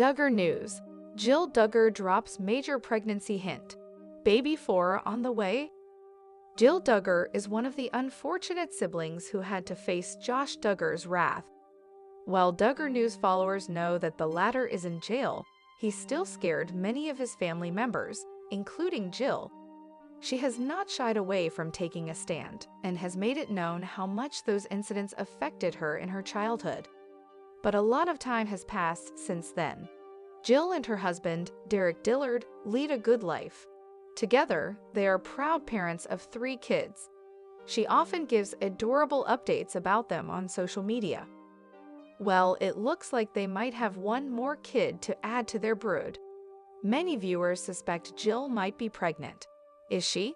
Duggar news. Jill Duggar drops major pregnancy hint. Baby 4 on the way? Jill Duggar is one of the unfortunate siblings who had to face Josh Duggar's wrath. While Duggar News followers know that the latter is in jail, he still scared many of his family members, including Jill. She has not shied away from taking a stand and has made it known how much those incidents affected her in her childhood. But a lot of time has passed since then. Jill and her husband, Derek Dillard, lead a good life. Together, they are proud parents of 3 kids. She often gives adorable updates about them on social media. Well, it looks like they might have one more kid to add to their brood. Many viewers suspect Jill might be pregnant. Is she?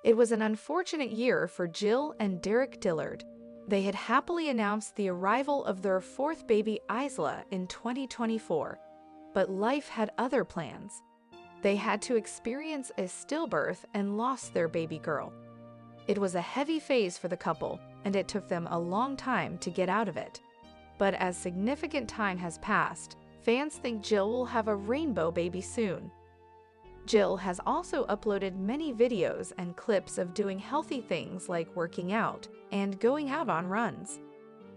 It was an unfortunate year for Jill and Derek Dillard. They had happily announced the arrival of their 4th baby, Isla, in 2024. But life had other plans. They had to experience a stillbirth and lost their baby girl. It was a heavy phase for the couple, and it took them a long time to get out of it. But as significant time has passed, fans think Jill will have a rainbow baby soon. Jill has also uploaded many videos and clips of doing healthy things like working out and going out on runs.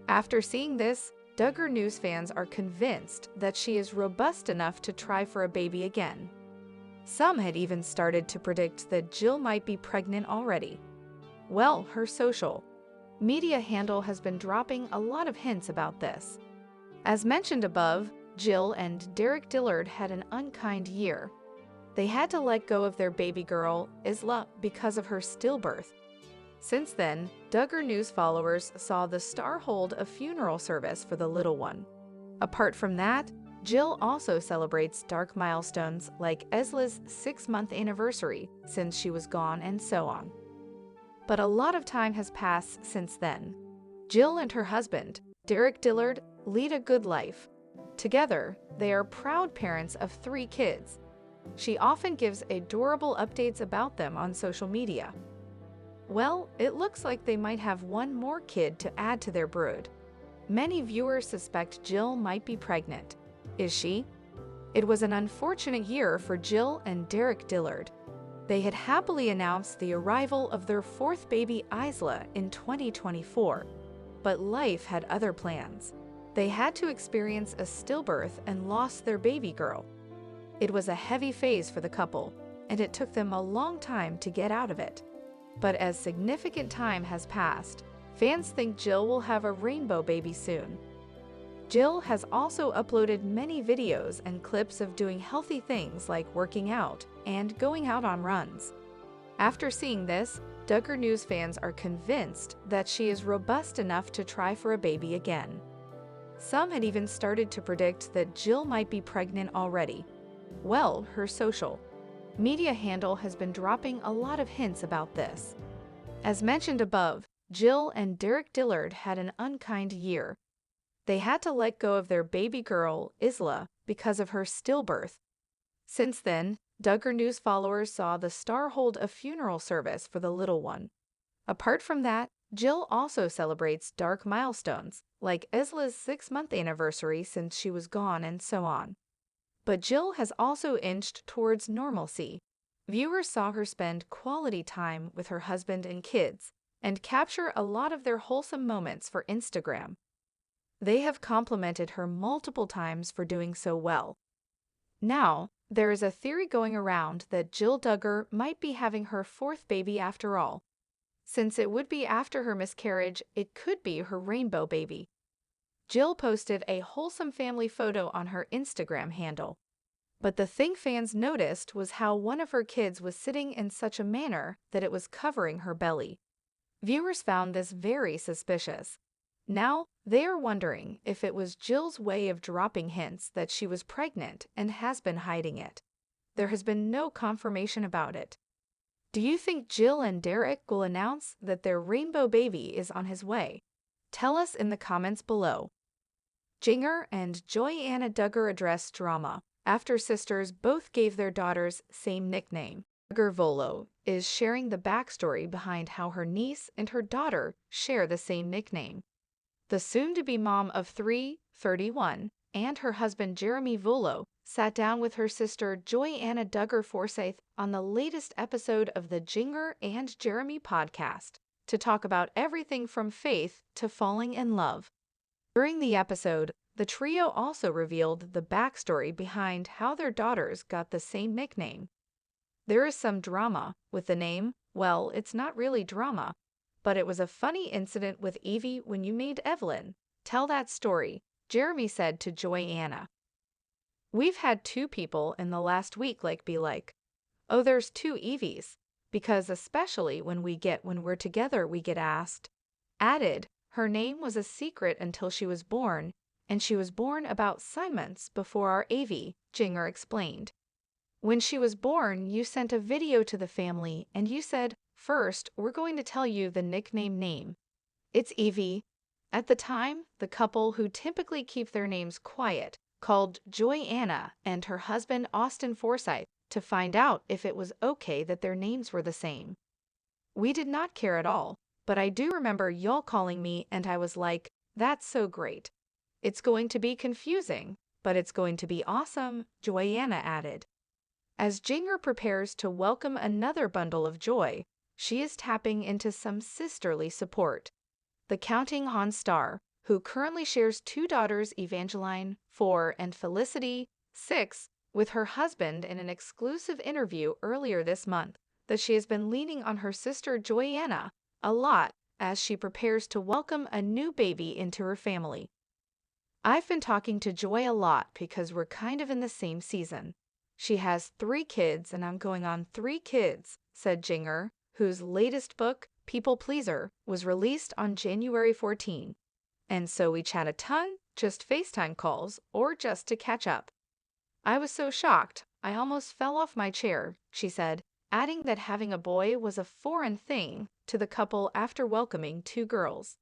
After seeing this, Duggar News fans are convinced that she is robust enough to try for a baby again. Some had even started to predict that Jill might be pregnant already. Well, her social media handle has been dropping a lot of hints about this. As mentioned above, Jill and Derek Dillard had an unkind year. They had to let go of their baby girl, Isla, because of her stillbirth. Since then, Duggar News followers saw the star hold a funeral service for the little one. Apart from that, Jill also celebrates dark milestones like Isla's 6-month anniversary since she was gone and so on. But a lot of time has passed since then. Jill and her husband, Derek Dillard, lead a good life. Together, they are proud parents of 3 kids. She often gives adorable updates about them on social media. Well, it looks like they might have one more kid to add to their brood. Many viewers suspect Jill might be pregnant. Is she? It was an unfortunate year for Jill and Derek Dillard. They had happily announced the arrival of their 4th baby, Isla, in 2024. But life had other plans. They had to experience a stillbirth and lost their baby girl. It was a heavy phase for the couple, and it took them a long time to get out of it. But as significant time has passed, fans think Jill will have a rainbow baby soon. Jill has also uploaded many videos and clips of doing healthy things like working out and going out on runs. After seeing this, Duggar News fans are convinced that she is robust enough to try for a baby again. Some had even started to predict that Jill might be pregnant already. Well, her social media handle has been dropping a lot of hints about this. As mentioned above, Jill and Derek Dillard had an unkind year. They had to let go of their baby girl, Isla, because of her stillbirth. Since then, Duggar News followers saw the star hold a funeral service for the little one. Apart from that, Jill also celebrates dark milestones, like Isla's 6-month anniversary since she was gone and so on. But Jill has also inched towards normalcy. Viewers saw her spend quality time with her husband and kids and capture a lot of their wholesome moments for Instagram. They have complimented her multiple times for doing so well. Now, there is a theory going around that Jill Duggar might be having her 4th baby after all. Since it would be after her miscarriage, it could be her rainbow baby. Jill posted a wholesome family photo on her Instagram handle. But the thing fans noticed was how one of her kids was sitting in such a manner that it was covering her belly. Viewers found this very suspicious. Now, they are wondering if it was Jill's way of dropping hints that she was pregnant and has been hiding it. There has been no confirmation about it. Do you think Jill and Derek will announce that their rainbow baby is on his way? Tell us in the comments below. Jinger and Joy-Anna Duggar address drama after sisters both gave their daughters same nickname. Duggar Volo is sharing the backstory behind how her niece and her daughter share the same nickname. The soon-to-be mom of 3, 31, and her husband Jeremy Vullo sat down with her sister Joy-Anna Duggar Forsyth on the latest episode of the Duggar and Jeremy podcast to talk about everything from faith to falling in love. During the episode, the trio also revealed the backstory behind how their daughters got the same nickname. There is some drama with the name. Well, it's not really drama, but it was a funny incident with Evie when you made Evelyn. Tell that story, Jeremy said to Joy-Anna. We've had 2 people in the last week be like, oh, there's 2 Evies, because especially when we're together we get asked. Added, her name was a secret until she was born, and she was born about 6 months before our Evie, Duggar explained. When she was born, you sent a video to the family and you said, first, we're going to tell you the nickname name. It's Evie. At the time, the couple, who typically keep their names quiet, called Joy-Anna and her husband Austin Forsyth to find out if it was okay that their names were the same. We did not care at all, but I do remember y'all calling me and I was like, that's so great. It's going to be confusing, but it's going to be awesome, Joy-Anna added. As Duggar prepares to welcome another bundle of joy, she is tapping into some sisterly support. The Counting On star, who currently shares 2 daughters, Evangeline, 4, and Felicity, 6, with her husband in an exclusive interview earlier this month, that she has been leaning on her sister Joy-Anna a lot as she prepares to welcome a new baby into her family. I've been talking to Joy a lot because we're kind of in the same season. She has 3 kids and I'm going on 3 kids, said Duggar, whose latest book, People Pleaser, was released on January 14. And so we chat a ton, just FaceTime calls, or just to catch up. I was so shocked, I almost fell off my chair, she said, adding that having a boy was a foreign thing to the couple after welcoming 2 girls.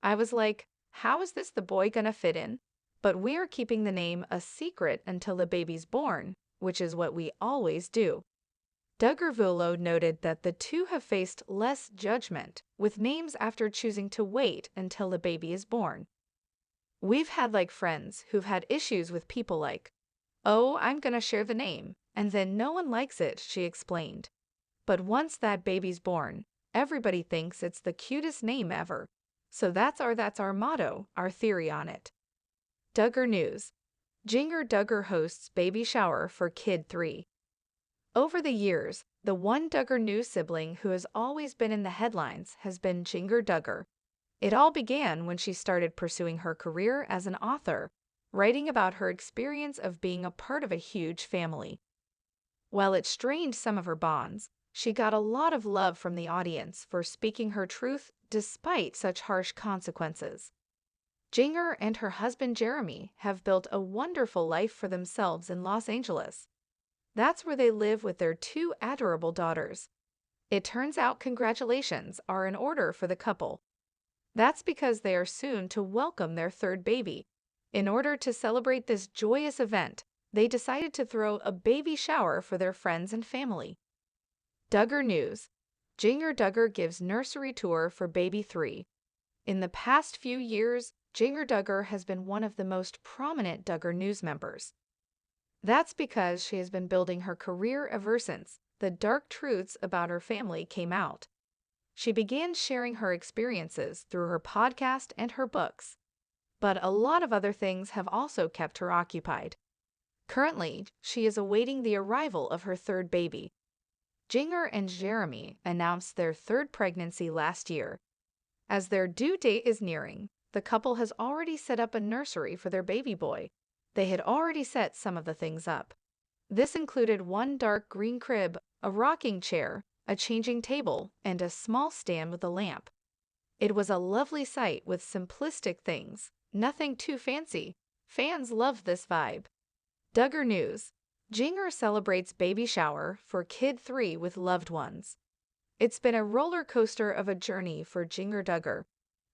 I was like, how is this the boy gonna fit in? But we're keeping the name a secret until the baby's born, which is what we always do. Duggar Vullo noted that the 2 have faced less judgment with names after choosing to wait until the baby is born. We've had friends who've had issues with people like, oh, I'm gonna share the name, and then no one likes it, she explained. But once that baby's born, everybody thinks it's the cutest name ever. So that's our motto, our theory on it. Duggar News. Duggar hosts baby shower for kid 3. Over the years, the one Duggar News sibling who has always been in the headlines has been Duggar. It all began when she started pursuing her career as an author, writing about her experience of being a part of a huge family. While it strained some of her bonds, she got a lot of love from the audience for speaking her truth despite such harsh consequences. Duggar and her husband Jeremy have built a wonderful life for themselves in Los Angeles. That's where they live with their 2 adorable daughters. It turns out congratulations are in order for the couple. That's because they are soon to welcome their 3rd baby. In order to celebrate this joyous event, they decided to throw a baby shower for their friends and family. Duggar News. Duggar gives nursery tour for baby 3. In the past few years, Duggar has been one of the most prominent Duggar News members. That's because she has been building her career ever since the dark truths about her family came out. She began sharing her experiences through her podcast and her books. But a lot of other things have also kept her occupied. Currently, she is awaiting the arrival of her 3rd baby. Duggar and Jeremy announced their 3rd pregnancy last year. As their due date is nearing, the couple has already set up a nursery for their baby boy. They had already set some of the things up. This included one dark green crib, a rocking chair, a changing table, and a small stand with a lamp. It was a lovely sight with simplistic things, nothing too fancy. Fans love this vibe. Duggar News. Duggar celebrates baby shower for kid 3 with loved ones. It's been a roller coaster of a journey for Duggar.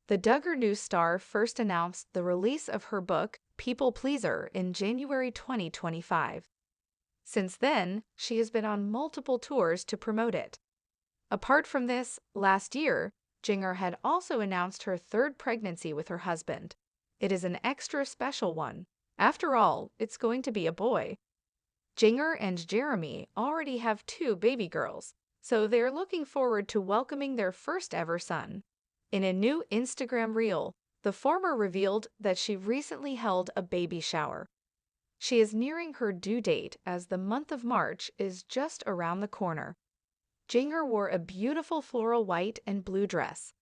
The Duggar News star first announced the release of her book, People Pleaser, in January 2025. Since then, she has been on multiple tours to promote it. Apart from this, last year, Duggar had also announced her 3rd pregnancy with her husband. It is an extra special one, After all, it's going to be a boy. Jinger and Jeremy already have two baby girls, so they're looking forward to welcoming their first ever son. In a new Instagram reel, the former revealed that she recently held a baby shower. She is nearing her due date as the month of March is just around the corner. Jinger wore a beautiful floral white and blue dress,